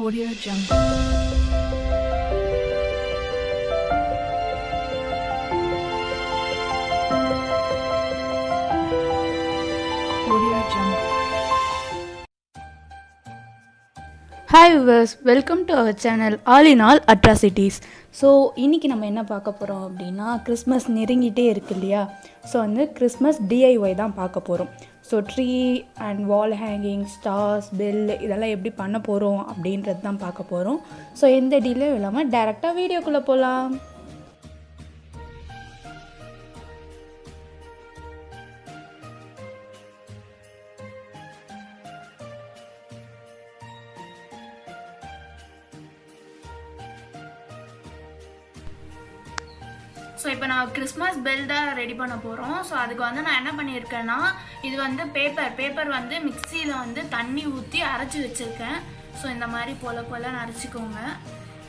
Audio Jungle. Audio Jungle. Hi viewers, welcome to our channel All in All Atrocities. So இன்றைக்கி நம்ம என்ன பார்க்க போகிறோம் அப்படின்னா கிறிஸ்மஸ் நெருங்கிட்டே இருக்கு இல்லையா. ஸோ கிறிஸ்மஸ் டிஐஒய் தான் பார்க்க போகிறோம். So tree and wall hanging, stars, bell இதெல்லாம் எப்படி பண்ண போகிறோம் அப்படின்றது தான் பார்க்க போகிறோம். ஸோ எந்த டிலேயும் இல்லாமல் டைரெக்டாக வீடியோக்குள்ளே போகலாம். ஸோ இப்போ நான் கிறிஸ்மஸ் பெல் தான் ரெடி பண்ண போகிறோம். ஸோ அதுக்கு நான் என்ன பண்ணியிருக்கேன்னா, இது பேப்பர் மிக்சியில் தண்ணி ஊற்றி அரைச்சி வச்சுருக்கேன். ஸோ இந்த மாதிரி போலன்னு அரைச்சிக்கோங்க.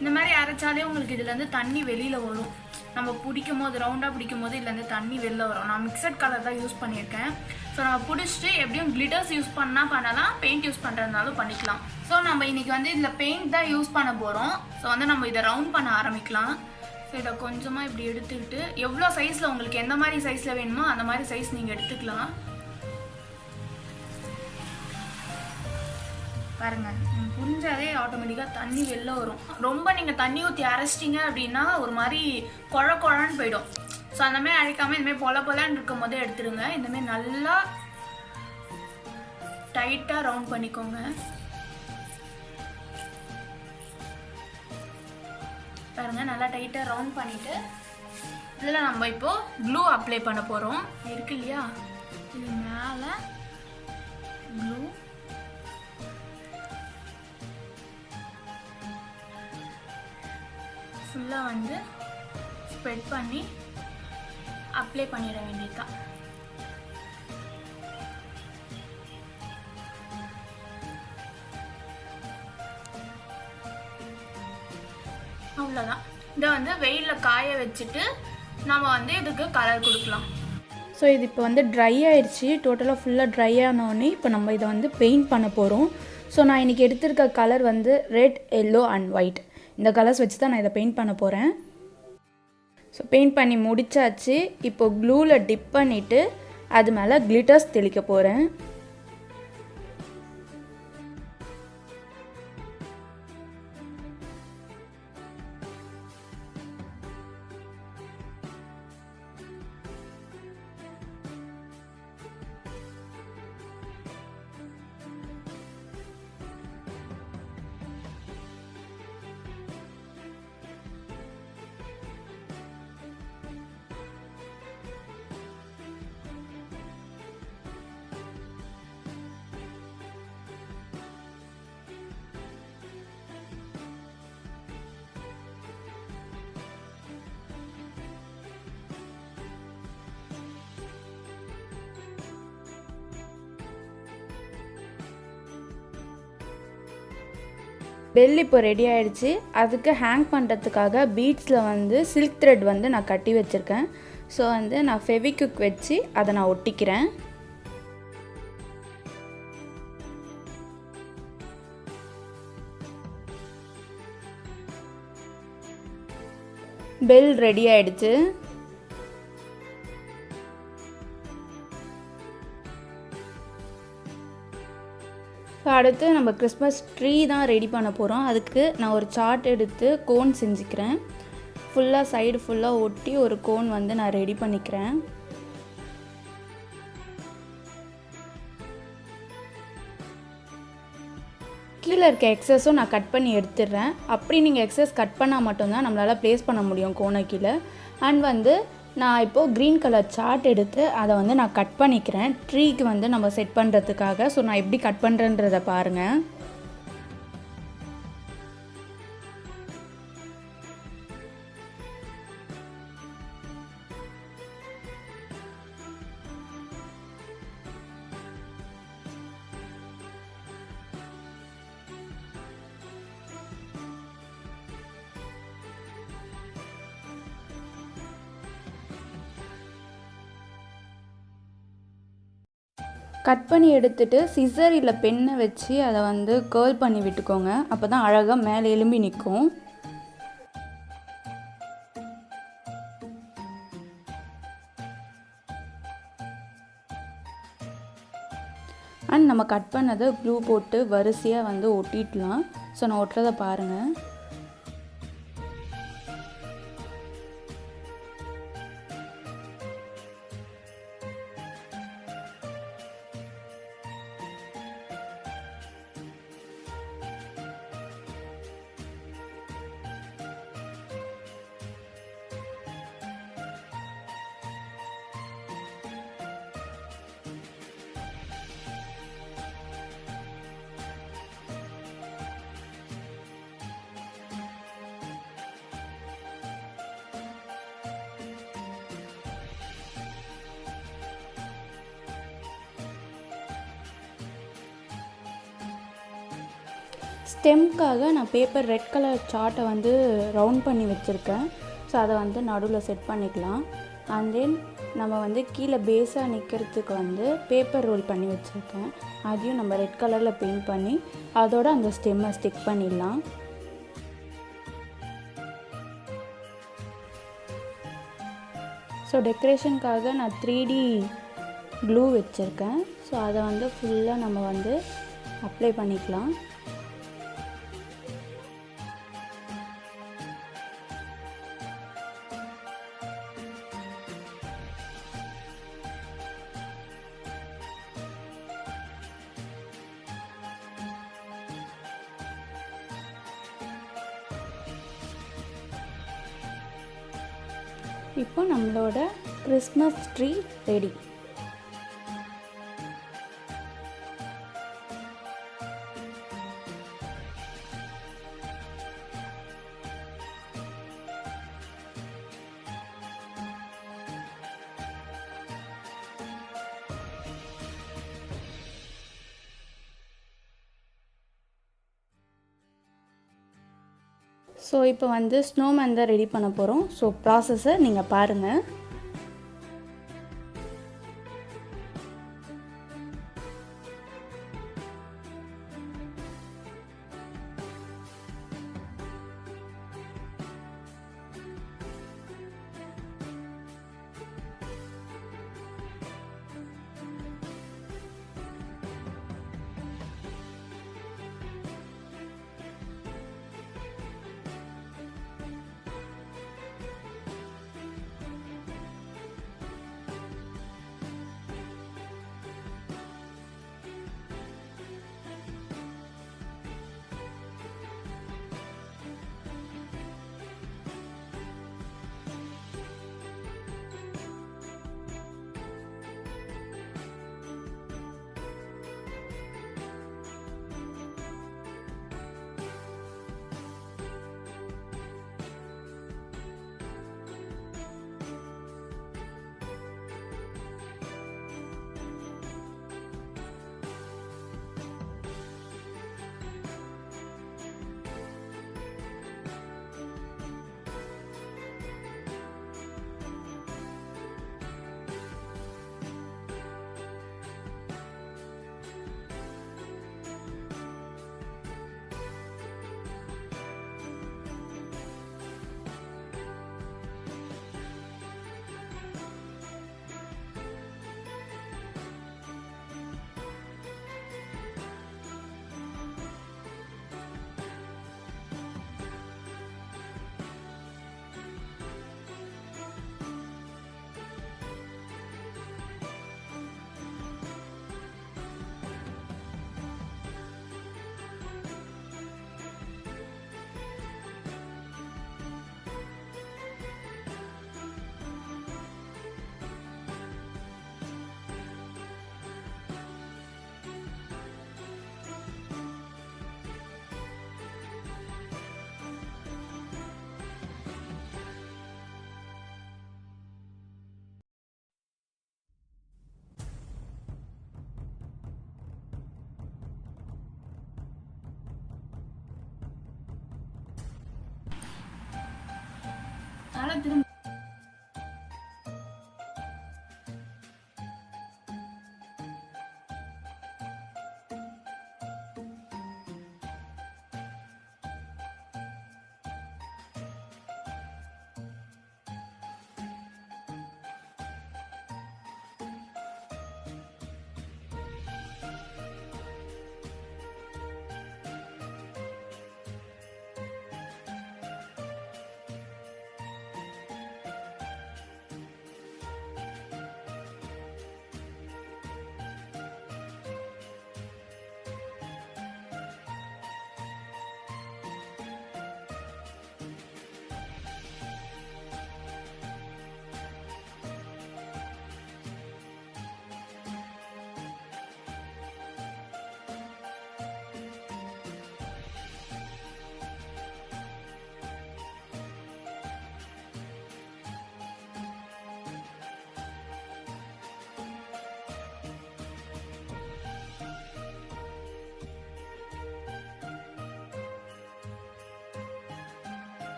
இந்த மாதிரி அரைச்சாலே உங்களுக்கு இதுலேருந்து தண்ணி வெளியில் வரும். நம்ம பிடிக்கும் போது ரவுண்டாக பிடிக்கும் போது இதுலேருந்து தண்ணி வெளில வரும். நான் மிக்சட் கலர் தான் யூஸ் பண்ணியிருக்கேன். ஸோ நம்ம பிடிச்சிட்டு எப்படியும் கிளிட்டர்ஸ் யூஸ் பண்ணலாம், பெயிண்ட் யூஸ் பண்ணுறதுனாலும் பண்ணிக்கலாம். ஸோ நம்ம இன்றைக்கி இதில் பெயிண்ட் தான் யூஸ் பண்ண போகிறோம். ஸோ நம்ம இதை ரவுண்ட் பண்ண ஆரம்பிக்கலாம். ஸோ இதை கொஞ்சமாக இப்படி எடுத்துக்கிட்டு எவ்வளோ சைஸில் உங்களுக்கு எந்த மாதிரி சைஸில் வேணுமோ அந்த மாதிரி சைஸ் நீங்கள் எடுத்துக்கலாம். பாருங்க, புரிஞ்சாதே ஆட்டோமேட்டிக்காக தண்ணி வெளில வரும். ரொம்ப நீங்கள் தண்ணி ஊற்றி அரைச்சிட்டிங்க அப்படின்னா ஒரு மாதிரி குழன்னு போயிடும். ஸோ அந்த மாதிரி அரைக்காமல் இந்தமாதிரி பொலன்னு இருக்கும் போதே எடுத்துடுங்க. இந்தமாதிரி நல்லா டைட்டாக ரவுண்ட் பண்ணிக்கோங்க. பாருங்க, நல்லா டைட்டாக ரவுண்ட் பண்ணிவிட்டு இதில் நம்ம இப்போது க்ளூ அப்ளை பண்ண போகிறோம். இருக்கு இல்லையா, இது மேலே க்ளூ ஃபுல்லாக ஸ்ப்ரெட் பண்ணி அப்ளை பண்ணிட வேண்டியதுதான். அவ்வளோதான். இதை வெயிலில் காய வச்சுட்டு நம்ம இதுக்கு கலர் கொடுக்கலாம். ஸோ இது இப்போ ட்ரை ஆயிடுச்சு. டோட்டலாக ஃபுல்லாக ட்ரை ஆனோடனே இப்போ நம்ம இதை பெயிண்ட் பண்ண போகிறோம். ஸோ நான் இன்றைக்கி எடுத்திருக்க colour red, yellow and white. இந்த கலர்ஸ் வச்சு தான் நான் இதை பெயிண்ட் பண்ண போகிறேன். ஸோ பெயிண்ட் பண்ணி முடிச்சாச்சு. இப்போ க்ளூவில் டிப் பண்ணிவிட்டு அது மேலே கிளிட்டர்ஸ் தெளிக்க போகிறேன். பெல் இப்போ ரெடி ஆகிடுச்சு. அதுக்கு ஹேங் பண்ணுறதுக்காக பீட்ஸில் சில்க் த்ரெட் நான் கட்டி வச்சுருக்கேன். ஸோ நான் ஃபெவிக்விக் வச்சு அதை நான் ஒட்டிக்கிறேன். பெல் ரெடி ஆகிடுச்சு. ஸோ அடுத்து நம்ம கிறிஸ்மஸ் ட்ரீ தான் ரெடி பண்ண போகிறோம். அதுக்கு நான் ஒரு சார்ட் எடுத்து கோன் செஞ்சுக்கிறேன். ஃபுல்லாக சைடு ஃபுல்லாக ஒட்டி ஒரு கோன் நான் ரெடி பண்ணிக்கிறேன். கீழே இருக்க எக்ஸஸும் நான் கட் பண்ணி எடுத்துடுறேன். அப்படி நீங்கள் எக்ஸஸ் கட் பண்ணால் மட்டும்தான் நம்மளால் ப்ளேஸ் பண்ண முடியும் கோனை கீழே. அண்ட் நான் இப்போது க்ரீன் கலர் சார்ட் எடுத்து அதை நான் கட் பண்ணிக்கிறேன் ட்ரீக்கு நம்ம செட் பண்ணுறதுக்காக. ஸோ நான் எப்படி கட் பண்ணுறேன்றதை பாருங்கள். கட் பண்ணி எடுத்துட்டு சிசர் இல்லை பென்னை வச்சு அதை வந்து கேர்ல் பண்ணி விட்டுக்கோங்க. அப்போ தான் அழகாக மேலே எலும்பி நிற்கும். அண்ட் நம்ம கட் பண்ணதை க்ளூ போட்டு வரிசையாக வந்து ஒட்டிடலாம். ஸோ நான் ஒட்டுறதை பாருங்கள். ஸ்டெம்க்காக நான் பேப்பர் ரெட் கலர் சார்ட்டை வந்து ரவுண்ட் பண்ணி வச்சுருக்கேன். ஸோ அதை வந்து நடுவில் செட் பண்ணிக்கலாம். அண்ட் தென் நம்ம வந்து கீழே பேஸாக நிற்கிறதுக்கு வந்து பேப்பர் ரோல் பண்ணி வச்சுருக்கேன். அதையும் நம்ம ரெட் கலரில் பெயிண்ட் பண்ணி அதோட அந்த ஸ்டெம்மை ஸ்டிக் பண்ணிடலாம். ஸோ டெக்கரேஷனுக்காக நான் 3D க்ளூ வச்சுருக்கேன். ஸோ அதை வந்து ஃபுல்லாக நம்ம வந்து அப்ளை பண்ணிக்கலாம். இப்போ நம்மளோட கிறிஸ்மஸ் ட்ரீ ரெடி. ஸோ இப்போ வந்து ஸ்னோமேன் தான் ரெடி பண்ண போகிறோம். ஸோ ப்ராசஸை நீங்கள் பாருங்கள். திரும்ப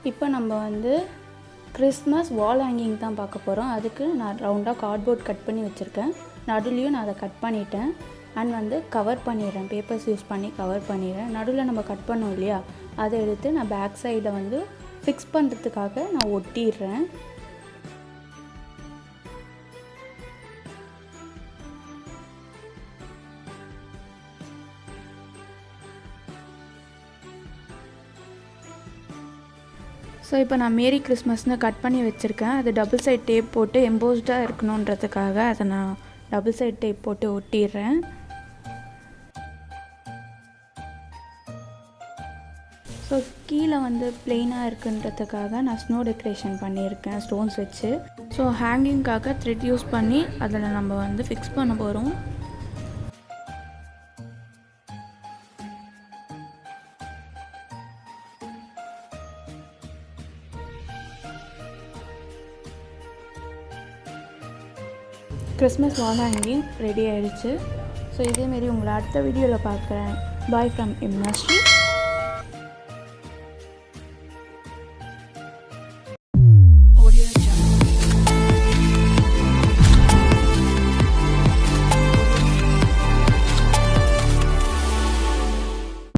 இப்போ நம்ம வந்து கிறிஸ்மஸ் வால் ஹேங்கிங் தான் பார்க்க போகிறோம். அதுக்கு நான் ரவுண்டாக கார்ட்போர்ட் கட் பண்ணி வச்சுருக்கேன். நடுவுலையும் நான் அதை கட் பண்ணிட்டேன். அண்ட் வந்து கவர் பண்ணிடுறேன், பேப்பர்ஸ் யூஸ் பண்ணி கவர் பண்ணிடுறேன். நடுவில் நம்ம கட் பண்ணோம் இல்லையா, அதை எடுத்து நான் பேக் சைடை வந்து ஃபிக்ஸ் பண்ணுறதுக்காக நான் ஒட்டிடுறேன். ஸோ இப்போ நான் மேரி கிறிஸ்மஸ்னு கட் பண்ணி வச்சுருக்கேன். அது டபுள் சைட் டேப் போட்டு எம்போஸ்டாக இருக்கணுன்றதுக்காக அதை நான் டபுள் சைட் டேப் போட்டு ஒட்டிடுறேன். ஸோ கீழே வந்து பிளெயினாக இருக்குன்றதுக்காக நான் ஸ்னோ டெக்கரேஷன் பண்ணியிருக்கேன் ஸ்டோன்ஸ் வச்சு. ஸோ ஹேங்கிங்காக த்ரெட் யூஸ் பண்ணி அதில் நம்ம வந்து ஃபிக்ஸ் பண்ண போகிறோம். கிறிஸ்மஸ் வால் ஹேங்கிங் ரெடி ஆகிடுச்சு. ஸோ இதேமாரி உங்களை அடுத்த வீடியோவில் பார்க்குறேன். Bye from இம்னாஸ்ரீ.